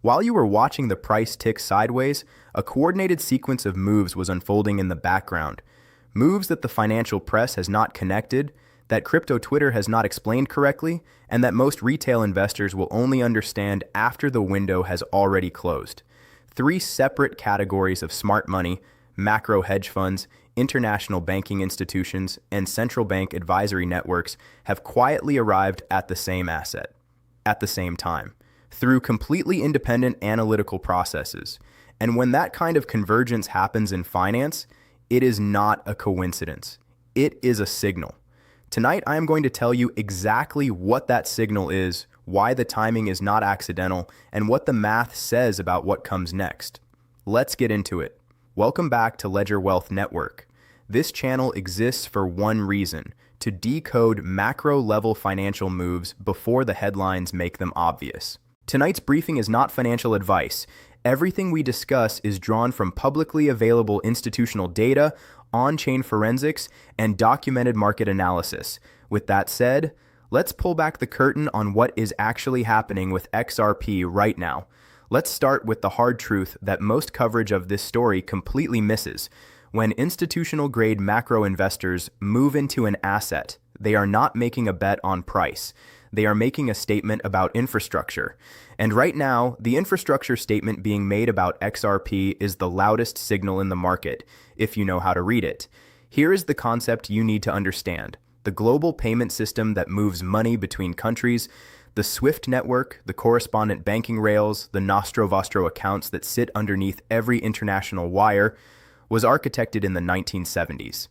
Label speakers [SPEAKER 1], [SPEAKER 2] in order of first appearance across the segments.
[SPEAKER 1] While you were watching the price tick sideways, a coordinated sequence of moves was unfolding in the background. Moves that the financial press has not connected, that crypto Twitter has not explained correctly, and that most retail investors will only understand after the window has already closed. Three separate categories of smart money, macro hedge funds, international banking institutions, and central bank advisory networks have quietly arrived at the same asset, at the same time, through completely independent analytical processes. And when that kind of convergence happens in finance, it is not a coincidence. It is a signal. Tonight, I am going to tell you exactly what that signal is, why the timing is not accidental, and what the math says about what comes next. Let's get into it. Welcome back to Ledger.Wealth.Network. This channel exists for one reason: to decode macro-level financial moves before the headlines make them obvious. Tonight's briefing is not financial advice. Everything we discuss is drawn from publicly available institutional data, on-chain forensics, and documented market analysis. With that said, let's pull back the curtain on what is actually happening with XRP right now. Let's start with the hard truth that most coverage of this story completely misses. When institutional-grade macro investors move into an asset, they are not making a bet on price. They are making a statement about infrastructure. And right now, the infrastructure statement being made about XRP is the loudest signal in the market, if you know how to read it. Here is the concept you need to understand: the global payment system that moves money between countries, the SWIFT network, the correspondent banking rails, the Nostro-Vostro accounts that sit underneath every international wire, was architected in the 1970s.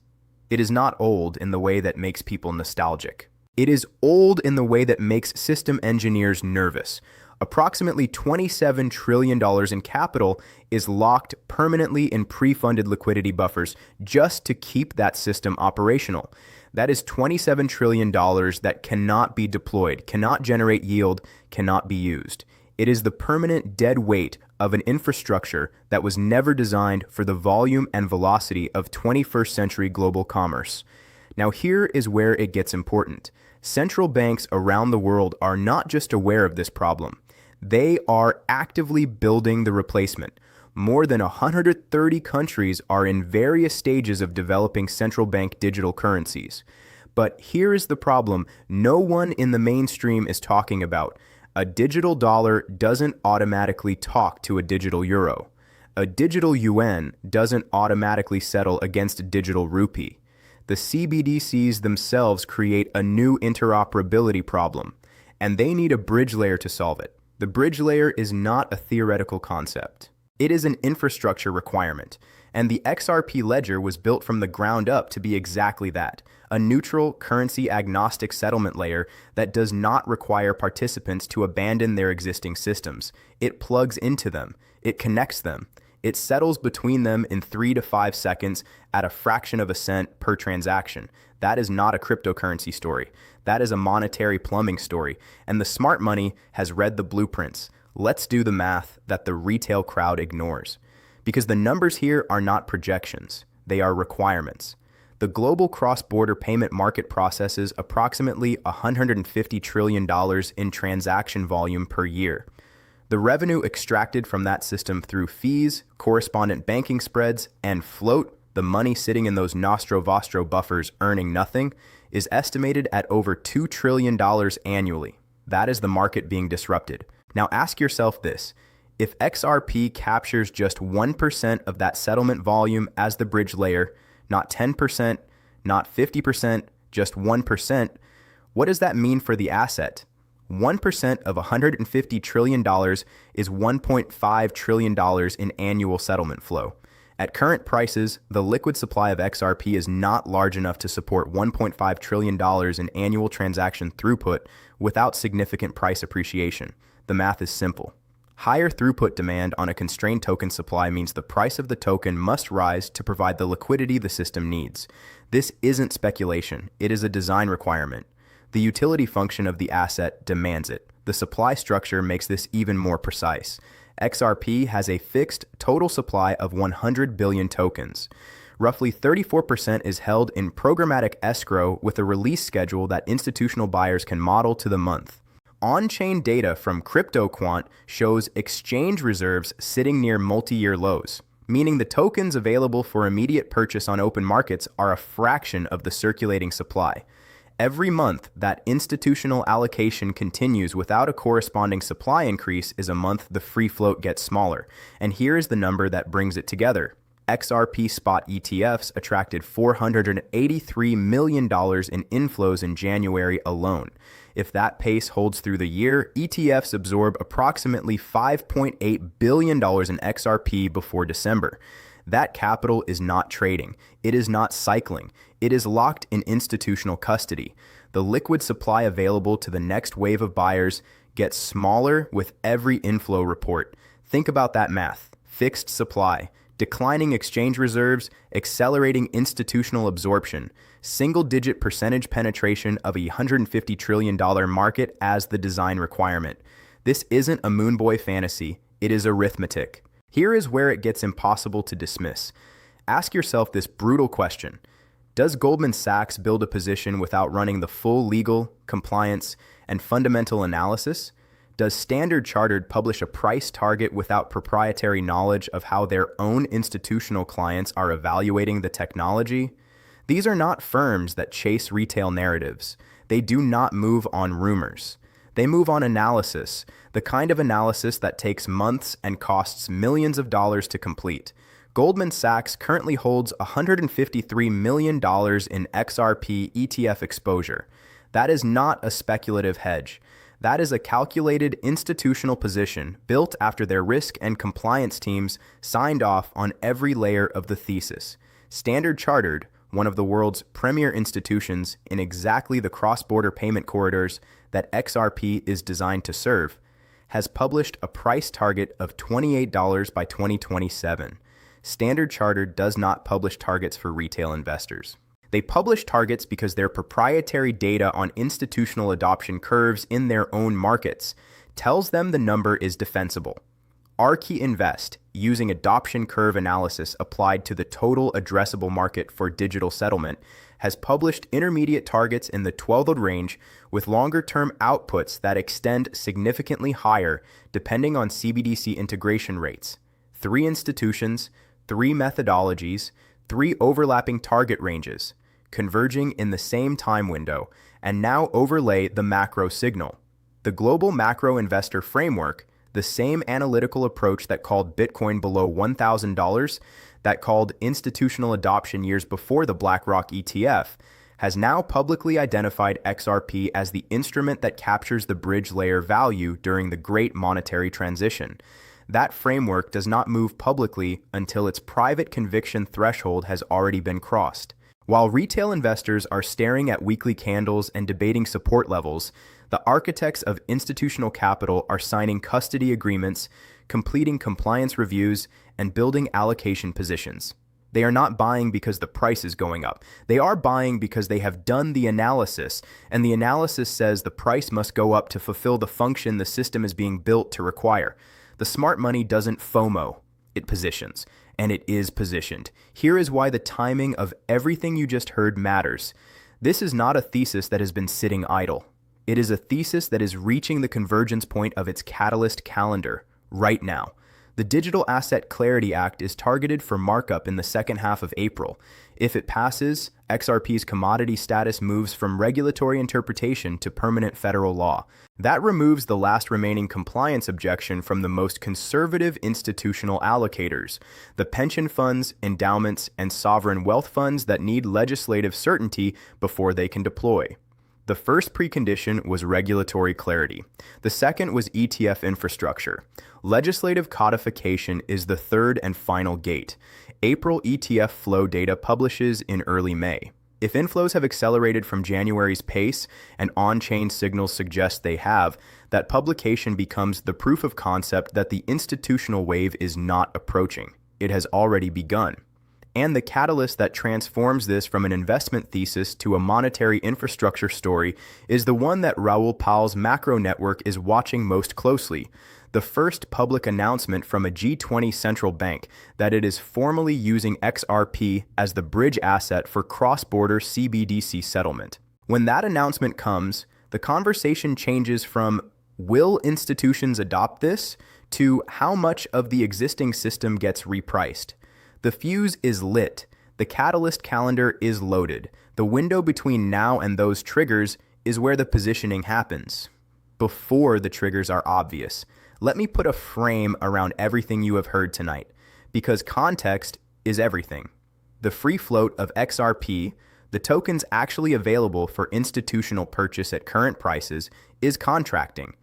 [SPEAKER 1] It is not old in the way that makes people nostalgic. It is old in the way that makes system engineers nervous. Approximately $27 trillion in capital is locked permanently in pre-funded liquidity buffers just to keep that system operational. That is $27 trillion that cannot be deployed, cannot generate yield, cannot be used. It is the permanent dead weight of an infrastructure that was never designed for the volume and velocity of 21st century global commerce. Now here is where it gets important. Central banks around the world are not just aware of this problem. They are actively building the replacement. More than 130 countries are in various stages of developing central bank digital currencies. But here is the problem no one in the mainstream is talking about. A digital dollar doesn't automatically talk to a digital euro. A digital yuan doesn't automatically settle against a digital rupee. The CBDCs themselves create a new interoperability problem, and they need a bridge layer to solve it. The bridge layer is not a theoretical concept. It is an infrastructure requirement, and the XRP ledger was built from the ground up to be exactly that: a neutral, currency-agnostic settlement layer that does not require participants to abandon their existing systems. It plugs into them. It connects them. It settles between them in 3 to 5 seconds at a fraction of a cent per transaction. That is not a cryptocurrency story. That is a monetary plumbing story, and the smart money has read the blueprints. Let's do the math that the retail crowd ignores. Because the numbers here are not projections. They are requirements. The global cross-border payment market processes approximately $150 trillion in transaction volume per year. The revenue extracted from that system through fees, correspondent banking spreads, and float, the money sitting in those Nostro-Vostro buffers earning nothing, is estimated at over $2 trillion annually. That is the market being disrupted. Now ask yourself this: if XRP captures just 1% of that settlement volume as the bridge layer, not 10%, not 50%, just 1%, what does that mean for the asset? 1% of $150 trillion is $1.5 trillion in annual settlement flow. At current prices, the liquid supply of XRP is not large enough to support $1.5 trillion in annual transaction throughput without significant price appreciation. The math is simple. Higher throughput demand on a constrained token supply means the price of the token must rise to provide the liquidity the system needs. This isn't speculation. It is a design requirement. The utility function of the asset demands it. The supply structure makes this even more precise. XRP has a fixed total supply of 100 billion tokens. Roughly 34% is held in programmatic escrow with a release schedule that institutional buyers can model to the month. On-chain data from CryptoQuant shows exchange reserves sitting near multi-year lows, meaning the tokens available for immediate purchase on open markets are a fraction of the circulating supply. Every month that institutional allocation continues without a corresponding supply increase is a month the free float gets smaller. And here is the number that brings it together. XRP spot ETFs attracted $483 million in inflows in January alone. If that pace holds through the year, ETFs absorb approximately $5.8 billion in XRP before December. That capital is not trading. It is not cycling. It is locked in institutional custody. The liquid supply available to the next wave of buyers gets smaller with every inflow report. Think about that math. Fixed supply, declining exchange reserves, accelerating institutional absorption, single-digit percentage penetration of a $150 trillion market as the design requirement. This isn't a Moonboy fantasy. It is arithmetic. Here is where it gets impossible to dismiss. Ask yourself this brutal question. Does Goldman Sachs build a position without running the full legal, compliance, and fundamental analysis? Does Standard Chartered publish a price target without proprietary knowledge of how their own institutional clients are evaluating the technology? These are not firms that chase retail narratives. They do not move on rumors. They move on analysis, the kind of analysis that takes months and costs millions of dollars to complete. Goldman Sachs currently holds $153 million in XRP ETF exposure. That is not a speculative hedge. That is a calculated institutional position built after their risk and compliance teams signed off on every layer of the thesis. Standard Chartered, one of the world's premier institutions in exactly the cross-border payment corridors that XRP is designed to serve, has published a price target of $28 by 2027. Standard Chartered does not publish targets for retail investors. They publish targets because their proprietary data on institutional adoption curves in their own markets tells them the number is defensible. Archie Invest, using adoption curve analysis applied to the total addressable market for digital settlement, has published intermediate targets in the 12th range with longer-term outputs that extend significantly higher depending on CBDC integration rates. 3 institutions, 3 methodologies, 3 overlapping target ranges, converging in the same time window, and now overlay the macro signal. The global macro investor framework, the same analytical approach that called Bitcoin below $1,000, that called institutional adoption years before the BlackRock ETF, has now publicly identified XRP as the instrument that captures the bridge layer value during the Great Monetary Transition. That framework does not move publicly until its private conviction threshold has already been crossed. While retail investors are staring at weekly candles and debating support levels, the architects of institutional capital are signing custody agreements, completing compliance reviews, and building allocation positions. They are not buying because the price is going up. They are buying because they have done the analysis, and the analysis says the price must go up to fulfill the function the system is being built to require. The smart money doesn't FOMO, it positions. And it is positioned. Here is why the timing of everything you just heard matters. This is not a thesis that has been sitting idle. It is a thesis that is reaching the convergence point of its catalyst calendar right now. The Digital Asset Clarity Act is targeted for markup in the second half of April. If it passes, XRP's commodity status moves from regulatory interpretation to permanent federal law. That removes the last remaining compliance objection from the most conservative institutional allocators, the pension funds, endowments, and sovereign wealth funds that need legislative certainty before they can deploy. The first precondition was regulatory clarity. The second was ETF infrastructure. Legislative codification is the third and final gate. April ETF flow data publishes in early May. If inflows have accelerated from January's pace, and on-chain signals suggest they have, that publication becomes the proof of concept that the institutional wave is not approaching. It has already begun. And the catalyst that transforms this from an investment thesis to a monetary infrastructure story is the one that Raoul Pal's macro network is watching most closely. The first public announcement from a G20 central bank that it is formally using XRP as the bridge asset for cross-border CBDC settlement. When that announcement comes, the conversation changes from Will institutions adopt this? To how much of the existing system gets repriced? The fuse is lit. The catalyst calendar is loaded. The window between now and those triggers is where the positioning happens, before the triggers are obvious. Let me put a frame around everything you have heard tonight, because context is everything. The free float of XRP, the tokens actually available for institutional purchase at current prices, is contracting.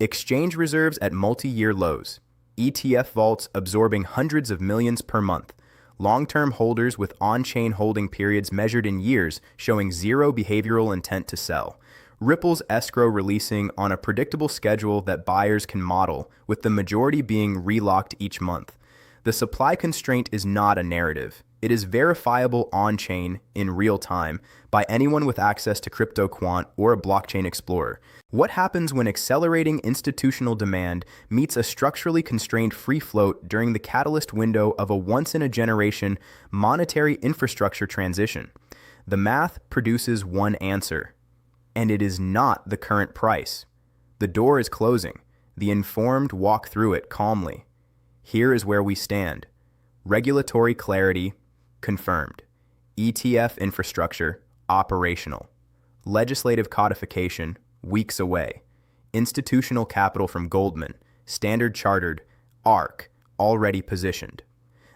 [SPEAKER 1] Exchange reserves at multi-year lows. ETF vaults absorbing hundreds of millions per month. Long-term holders with on-chain holding periods measured in years showing zero behavioral intent to sell. Ripple's escrow releasing on a predictable schedule that buyers can model, with the majority being relocked each month. The supply constraint is not a narrative. It is verifiable on-chain in real time by anyone with access to CryptoQuant or a blockchain explorer. What happens when accelerating institutional demand meets a structurally constrained free float during the catalyst window of a once-in-a-generation monetary infrastructure transition? The math produces one answer, and it is not the current price. The door is closing. The informed walk through it calmly. Here is where we stand. Regulatory clarity confirmed. ETF infrastructure operational. Legislative codification weeks away. Institutional capital from Goldman, Standard Chartered, ARK already positioned.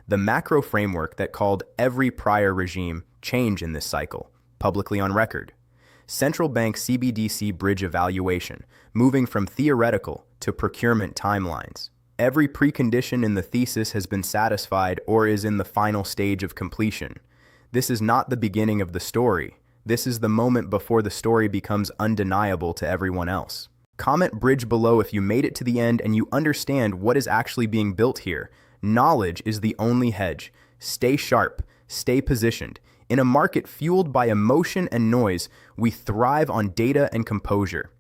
[SPEAKER 1] The macro framework that called every prior regime change in this cycle, publicly on record. Central bank CBDC bridge evaluation, moving from theoretical to procurement timelines. Every precondition in the thesis has been satisfied or is in the final stage of completion. This is not the beginning of the story. This is the moment before the story becomes undeniable to everyone else. Comment bridge below if you made it to the end and you understand what is actually being built here. Knowledge is the only hedge. Stay sharp, stay positioned. In a market fueled by emotion and noise, we thrive on data and composure.